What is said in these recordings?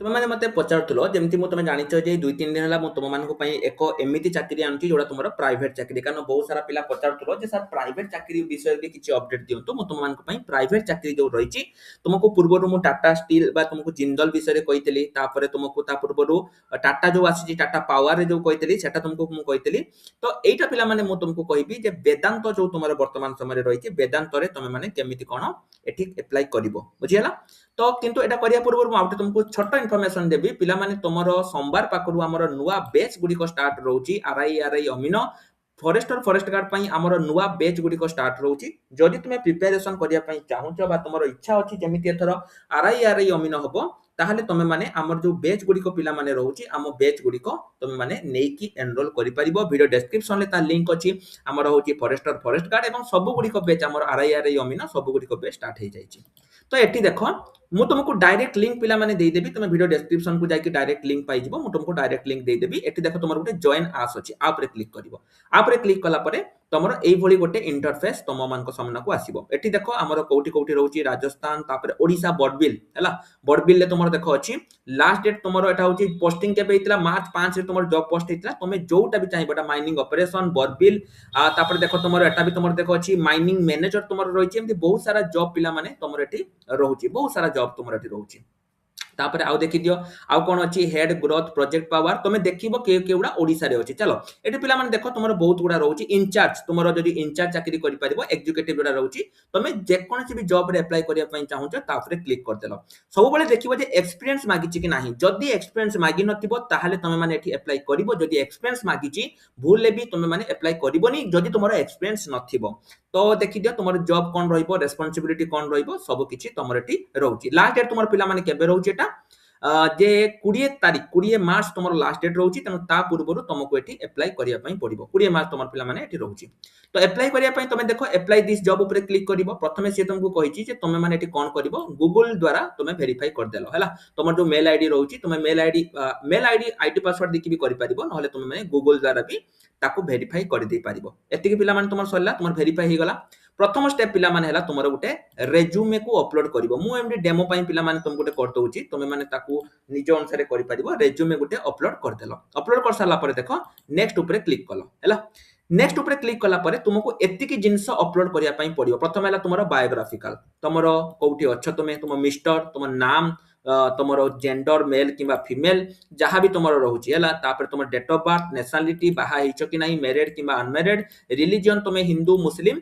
ତୁମେମାନେ ମୋତେ ପଚାରୁଥିଲ ଯେମିତି ମୁଁ ତୁମେ ଜାଣିଛ ଯେ 2-3 ଦିନ ହେଲା ମୁଁ ତୁମମାନଙ୍କ ପାଇଁ ଏକ ଏମିତି ଚାକିରି ଆଣୁଛି ଯୋଉଟା ତୁମର ପ୍ରାଇଭେଟ ଚାକିରି। କାରଣ ବହୁତ ସାରା ପିଲା ପଚାରୁଥିଲ ଯେ ସାର୍ ପ୍ରାଇଭେଟ ଚାକିରି ବିଷୟରେ ବି କିଛି ଅପଡେଟ୍ ଦିଅନ୍ତୁ। ମୁଁ ତୁମମାନଙ୍କ ପାଇଁ ପ୍ରାଇଭେଟ ଚାକିରି ଯୋଉ ରହିଛି, ତୁମକୁ ପୂର୍ବରୁ ମୁଁ ଟାଟା ଷ୍ଟିଲ୍ ବା ତୁମକୁ ଜିନ୍ଦଲ ବିଷୟରେ କହିଥିଲି। ତାପରେ ତୁମକୁ ତା ପୂର୍ବରୁ ଟାଟା ଯୋଉ ଆସିଛି ଟାଟା ପାୱାରରେ ଯୋଉ କହିଥିଲି ସେଟା ତୁମକୁ ମୁଁ କହିଥିଲି। ତ ଏଇଟା ପିଲାମାନେ ମୁଁ ତୁମକୁ କହିବି ଯେ ବେଦାନ୍ତ ଯୋଉ ତୁମର ବର୍ତ୍ତମାନ ସମୟରେ ରହିଛି, ବେଦାନ୍ତରେ ତୁମେମାନେ କେମିତି କଣ ଏଠି ଆପ୍ଲାଏ କରିବ, ବୁଝିହେଲା। ତ କିନ୍ତୁ ଏଟା କରିବା ପୂର୍ବରୁ ମୁଁ ଆଉ ଗୋଟେ ତୁମକୁ ଛୋଟ ଇନଫର୍ମେସନ ଦେବି। ପିଲାମାନେ ତୁମର ସୋମବାର ପାଖରୁ ଆମର ନୂଆ ବେଚ୍ ଗୁଡ଼ିକ ଷ୍ଟାର୍ଟ ରହୁଛି। ଆର୍ଆଇ ଅମିନ ଫରେଷ୍ଟର ଫରେଷ୍ଟ ଗାର୍ଡ ପାଇଁ ଆମର ନୂଆ ବେଚ୍ ଗୁଡ଼ିକ ଷ୍ଟାର୍ଟ ରହୁଛି। ଯଦି ତୁମେ ପ୍ରିପାରେସନ କରିବା ପାଇଁ ଚାହୁଁଛ ବା ତୁମର ଇଚ୍ଛା ଅଛି ଯେମିତି ଏଥର ଆର୍ଆଇ ଅମିନ ହବ, ତାହେଲେ ତୁମେମାନେ ଆମର ଯୋଉ ବେଚ୍ ଗୁଡ଼ିକ ପିଲାମାନେ ରହୁଛି, ଆମ ବେଚ୍ ଗୁଡ଼ିକ ତୁମେମାନେ ନେଇକି ଏନରୋଲ କରିପାରିବ। ଭିଡ଼ିଓ ଡେସ୍କ୍ରିପସନରେ ତା ଲିଙ୍କ ଅଛି। ଆମର ହଉଛି ଫରେଷ୍ଟର ଫରେଷ୍ଟ ଗାର୍ଡ ଏବଂ ସବୁ ଗୁଡ଼ିକ ବେଚ୍ ଆମର ଆର୍ଆଇ ଅମିନ ସବୁ ଗୁଡ଼ିକ ବେଚ୍ ଷ୍ଟାର୍ଟ ହେଇଯାଇଛି। ତ ଏଠି ଦେଖ ମୁଁ ତୁମକୁ डायरेक्ट लिंक पिला माने देई देबी। तुमे वीडियो डिस्क्रिप्शन को जाके डायरेक्ट लिंक पाई जिवो। मु तुमको डायरेक्ट लिंक देई देबी। एठी देखो तुमर गोटे जॉइन आस अछि, आप रे क्लिक करिवो। आप रे क्लिक कला परे तमरो एई भली गोटे इंटरफेस तम मानको सामना को आसीबो। एठी देखो हमर कोउटी कोउटी रहउची राजस्थान, तापरे ओडिसा बडबिल हैला। बडबिल ले तुमर देखो अछि लास्ट डेट तुमरो एटा होची पोस्टिंग केबे हितला मार्च 5 रे तुमर जॉब पोस्ट हितला। तुमे जोटा भी चाहिबोटा माइनिंग ऑपरेशन बडबिल तापरे देखो तुमर एटा भी तुमर देखो अछि माइनिंग मैनेजर तुमर रहिछि। एमति बहुत सारा जॉब पिला माने तुमर एठी रहउची, बहुत सारा जॉब तुमर एठी रहउची। तापर आउ देखि दियो आउ कोन अछि हेड ग्रोथ प्रोजेक्ट पावर। तुमे देखिबो केउडा ओडिसा रे अछि। चलो एठी पिला माने देखो तुमर बहुत गुडा रहउची इंचार्ज। तुमरो जदी इंचार्ज चाकरी करि परिबो एग्जीक्यूटिव जोडा रहउची, तुमे जे कोनसी भी जॉब रे अप्लाई करिया पई चाहुचो तापरे क्लिक कर देलो। सब बेले देखिबो जे एक्सपीरियंस मागिची कि नाही। जदी एक्सपीरियंस मागि नथिबो ताहाले तुमे माने एठी अप्लाई करिवो। जदी एक्सपीरियंस मागिची भूल ले भी तुमे माने अप्लाई करिवोनी जदी तुमरो एक्सपीरियंस नथिबो। तो देखि दियो तुमर जॉब कोन रहिबो, रेस्पोंसिबिलिटी कोन रहिबो, सब किछि तुमर एठी रहउची। लास्ट डेट तुमर पिला माने केबे रहउची एटा जे 20 तारीख 20 मार्च तुमर लास्ट डेट रहउची। तनो ता पूर्वरु तुमको एठी अप्लाई करिया पई पड़िबो। 20 मार्च तुमर पिला माने एठी रहउची। तो अप्लाई करिया पई तुमे देखो अप्लाई दिस जॉब ऊपर क्लिक करिवो। प्रथमे से तुमको कहिची जे तुमे माने एठी कोन करिवो, गूगल द्वारा तुमे वेरीफाई कर देलो हैला। तुमर जो मेल आईडी रहउची, तुमे मेल आईडी आईडी पासवर्ड देखि भी करि परिबो, नहले तुमे माने गूगल द्वारा भी ताको वेरीफाई कर दे पारिबो। एतिके पिला माने तुमर सरला, तुमर वेरीफाई हे गला। प्रथम स्टेप पिला माने हला तुमर गुटे रेज्यूमे को अपलोड करिवो। मु एमडी डेमो पई पिला माने तुमको गुटे कर दउची, तुमे माने ताकू निज अनुसार करि परिबो। रेज्यूमे गुटे अपलोड कर देलो। अपलोड कर साला परे देखो नेक्स्ट ऊपर क्लिक कलो हैला। नेक्स्ट ऊपर क्लिक कला परे तुमको एतिकी जिंस अपलोड करिया पई पड़ियो। प्रथम हला तुमर बायोग्राफिकल, तुमरो कोउठी अछ, तुम मिस्टर, तुम नाम, तुमरो जेंडर मेल किबा फीमेल जहां भी तुमरो रहउची हैला। तापर तुमर डेट ऑफ बर्थ, नेशनलिटी, बाहा हिचो कि नाही, मैरिड किबा अनमैरिड, रिलीजन तुमे हिंदू मुस्लिम,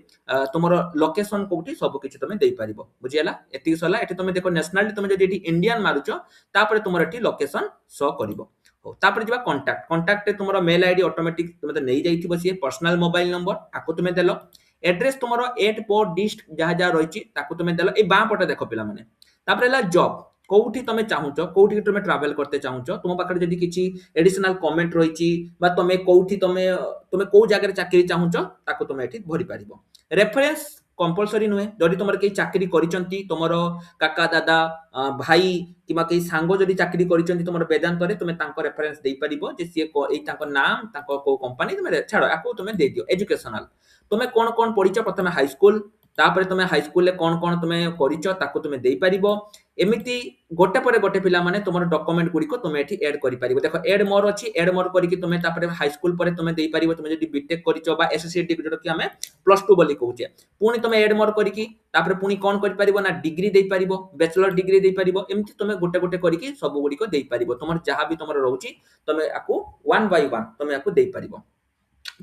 तुमरो लोकेशन कोउठी सब किछि तुमे देई परिबो, बुझियला। एतिकी सला एठी तुमे देखो नेशनलिटी तुमे जदि एठी इंडियन मारुचो तापर तुमर एठी लोकेशन शो करिवो। हो तापर जिबा कांटेक्ट, कांटेक्ट तुमरो मेल आईडी ऑटोमेटिक तुमे त नै जाइथिबो। सिए पर्सनल मोबाइल नंबर आको तुमे देलो। एड्रेस तुमरो 8 पोर्ट डिस्ट जहां जहां रहिची ताको तुमे देलो। ए बां पटे देखो पिला माने। तापर हला जॉब कोउठी तुमे चाहुचो, कोउठी तुमे ट्रैवल करते चाहुचो, तुम पाखरे जदि किछि एडिशनल कमेंट रहिची बा तुमे कोउठी तुमे तुमे को जागा रे चाकरी चाहुचो ताको तुमे एठी भरि पारिबो। रेफरेंस कंपलसरी नुहे। जदि तुमर के चाकरी करिचंती, तुमरो काका दादा भाई किबा के सांगो जदि चाकरी करिचंती तुमर वेदांत रे, तुमे तांको रेफरेंस देई परिबो जे सिए को एई तांको नाम, तांको को कंपनी तुमे छाड़ो आको तुमे दे दियो। एजुकेशनल तुमे कोन कोन पढिचो, प्रथमे हाई स्कूल, तापर तुमे हाई स्कूल ले कोन कोन तुमे करिचो ताको तुमे देई परिबो। एमिति गोटे परे गोटे पिला माने तुमर डॉक्यूमेंट गुडी को तुमे एठी ऐड करि परिबो। देखो ऐड मोर अछि, ऐड मोर करि कि तुमे तापर हाई स्कूल परे तुमे देई परिबो। तुमे जदि बीटेक करिचो बा एसोसिएट डिग्री जोटा कि हमें प्लस 2 बोली कहूचे, पुनी तुमे ऐड मोर करि कि तापर पुनी कोन करि परिबो ना डिग्री देई परिबो, बैचलर डिग्री देई परिबो। एमिति तुमे गोटे गोटे करि कि सब गुडी को देई परिबो। तुमर जहां भी तुमर रहउची तुमे आकु वन बाय वन तुमे आकु देई परिबो।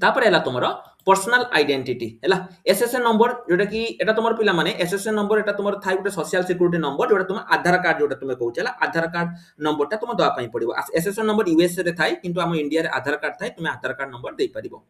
तापर एला तुमरो पर्सनल आइडेंटिटी हैला। एसएसएन नंबर जोटा कि एटा तुमर पिला माने एसएसएन नंबर एटा तुमर थाई गुटे सोशल सिक्युरिटी नंबर जोटा तुम आधार कार्ड जोटा तुमे कहूचला आधार कार्ड नंबरटा तुम दवा पई पड़िबो। एसएसएन नंबर यूएसए रे थाई किंतु हम इंडिया रे आधार कार्ड थाई, तुमे आधार कार्ड नंबर देई परिबो।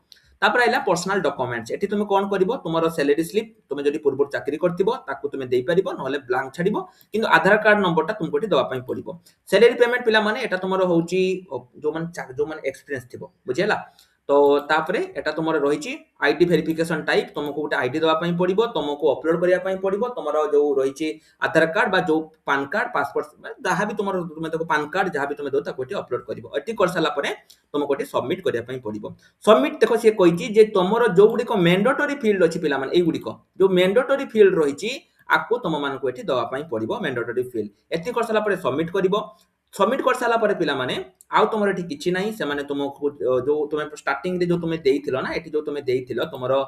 तापर आइला पर्सनल डॉक्यूमेंट्स। एठी तुमे कोन करिवो, तुमरो सैलरी स्लिप तुमे जदि पूर्व चाकरी करथिबो ताकू तुमे देई परिबो, नहले ब्लैंक छाडिबो। किंतु आधार कार्ड नंबरटा तुमको एठी दवा पई पड़िबो। सैलरी पेमेंट पिला माने एटा तुमरो होउची जो माने एक्सपीरियंस थिबो, बुझियला। तो तापरे एटा तुमर रहिची आईडी वेरिफिकेशन टाइप, तुमको गोटे आईडी दवा पई पड़िबो, तुमको अपलोड करिया पई पड़िबो। तुमरो जो रहिची आधार कार्ड बा जो पैन कार्ड पासपोर्ट जहां भी तुमरो तुमे देखो पैन कार्ड जहां भी तुमे दो ताको एठी अपलोड करिवो। एठी कर साला परे तुमको एठी सबमिट करिया पई पड़िबो। सबमिट देखो से कहिची जे तुमरो जो गुडी को मैंडेटरी फील्ड अछि पिला माने एई गुडी को जो मैंडेटरी फील्ड रहिची आकु तुम मानको एठी दवा पई पड़िबो मैंडेटरी फील्ड। एठी कर साला परे सबमिट करिवो। सबमिट कर सारा पर पिला माने आउ तुमर एठी किछि नाही से माने तुमको जो तुमे स्टार्टिंग रे जो तुमे देइथिलो ना एठी जो तुमे देइथिलो तुमरो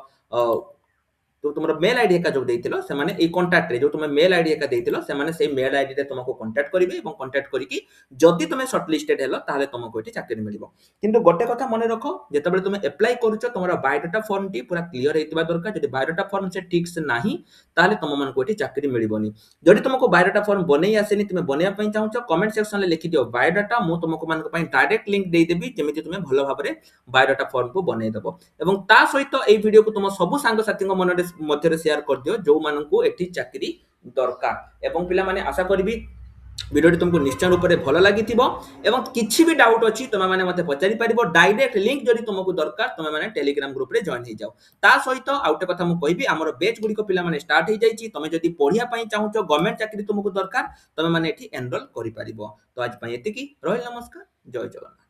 तो तुमर मेल आईडी एका जो देइथिलो से माने ए कांटेक्ट रे जो तुमे मेल आईडी एका देइथिलो से माने सेई मेल आईडी रे तुमको कांटेक्ट करिवे एवं कांटेक्ट करिकि जदि तुमे शॉर्ट लिस्टेड हेलो ताले तुमको एठी चाकरी मिलिबो किंतु गोटे कथा मने रखो जेतेबेले तुमे अप्लाई करूछो तुमर बायोडाटा फॉर्म टी पूरा क्लियर हेतिबा दरकार जदि बायोडाटा फॉर्म से ठीक से नाही ताले तुम मानको एठी चाकरी मिलिबोनी जदि तुमको बायोडाटा फॉर्म बनै आसेनी तुमे बनेया पई चाहूछो कमेंट सेक्शन ले लिखि दियो बायोडाटा मु तुमको मानको पई डायरेक्ट लिंक देई देबी जेमिति तुमे भलो भाबरे बायोडाटा फॉर्म को बनै दबो एवं ता सहित एई वीडियो को तुम सब सांग साथी मनरे मध्यरे शेयर कर दियो जो माननको एठी चाकरी दरकार एवं पिला माने आशा करबी वीडियो तुमको निश्चय रूप से भल लगी एवं किसी भी डाउट अच्छी तुम मैंने मत पचारि पार डायरेक्ट लिंक जदि तुमको दरकार तुम मैंने टेलीग्राम ग्रुप रे जॉइन हो जाओ ता सहित आउटे कथा मु कहबी हमर बैच गुडी को पिला माने स्टार्ट हो जाईची तुम जदि पढिया पई चाहूचो गवर्नमेंट चाकरी तुमको दरकार तुम मैंने एठी एनरोल करि पारिबो तो आज पई एतिकी रहिल नमस्कार जय जगन्नाथ।